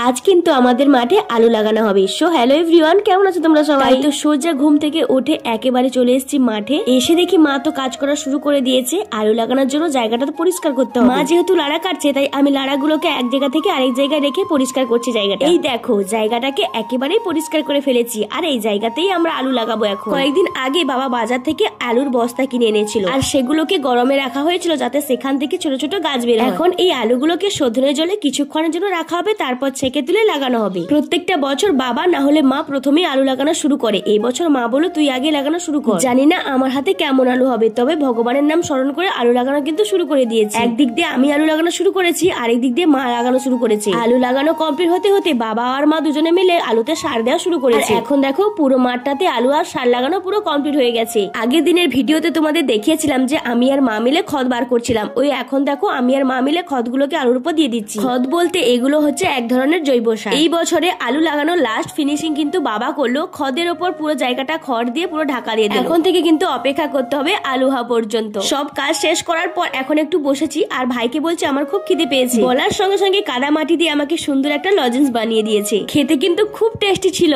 আজ কিন্তু আমাদের মাঠে আলু লাগানো হবে। সো হ্যালো এভরিওয়ান, কেমন আছো তোমরা সবাই? তো সোজা ঘুম থেকে উঠে একেবারে চলে এসেছি মাঠে। এসে দেখি মা তো কাজ করা শুরু করে দিয়েছে। আলু লাগানোর জন্য জায়গাটা তো পরিষ্কার করতে হবে। মা যেহেতু লাড়া কাটছে তাই আমি লাড়াগুলোকে এক জায়গা থেকে আরেক জায়গায় রেখে পরিষ্কার করছি জায়গাটা। এই দেখো জায়গাটাকে একেবারেই পরিষ্কার করে ফেলেছি, আর এই জায়গাতেই আমরা আলু লাগাবো। এখন কয়েকদিন আগে বাবা বাজার থেকে আলুর বস্তা কিনে এনেছিল, আর সেগুলোকে গরমে রাখা হয়েছিল যাতে সেখান থেকে ছোট ছোট গাছ বের হয়। এখন এই আলুগুলোকে শোধনের জলে কিছুক্ষণের জন্য রাখা হবে, তারপর ছেঁকে তুলে লাগানো হবে। প্রত্যেকটা বছর বাবা না হলে মা প্রথমেই আলু লাগানো শুরু করে। এই বছর মা বলল তুই আগে লাগানো শুরু কর। জানি না আমার হাতে কেমন আলু হবে, তবে ভগবানের নাম স্মরণ করে আলু লাগানো কিন্তু শুরু করে দিয়েছি। একদিক দিয়ে আমি আলু লাগানো শুরু করেছি, আরেক দিক দিয়ে মা লাগানো শুরু করেছে। আলু লাগানো কমপ্লিট হতে হতে বাবা আর মা দুজনে মিলে আলুতে সার দেওয়া শুরু করেছে। এখন দেখো পুরো মাঠটাতে আলু আর সার লাগানো পুরো কমপ্লিট হয়ে গেছে। আগের দিনের ভিডিওতে তোমাদের দেখিয়েছিলাম যে আমি আর মা মিলে খদ বার করছিলাম। ওই এখন দেখো আমি আর মা মিলে খদগুলোকে আলুর উপর দিয়ে দিচ্ছি। খদ বলতে এগুলো হচ্ছে এক ধরনের জৈব সার। এই বছরে আলু লাগানোর লাস্ট ফিনিশিং কিন্তু বাবা করলো। খদের ওপর পুরো জায়গাটা খড় দিয়ে পুরো ঢাকা দিয়ে দিল। এখন থেকে কিন্তু অপেক্ষা করতে হবে আলু হওয়া পর্যন্ত। সব কাজ শেষ করার পর এখন একটু বসেছি, আর ভাইকে বলছে আমার খুব খিদে পেয়েছে। বলার সঙ্গে সঙ্গে কাদা মাটি দিয়ে আমাকে সুন্দর একটা লজেন্স বানিয়ে দিয়েছে। খেতে কিন্তু খুব টেস্টি ছিল।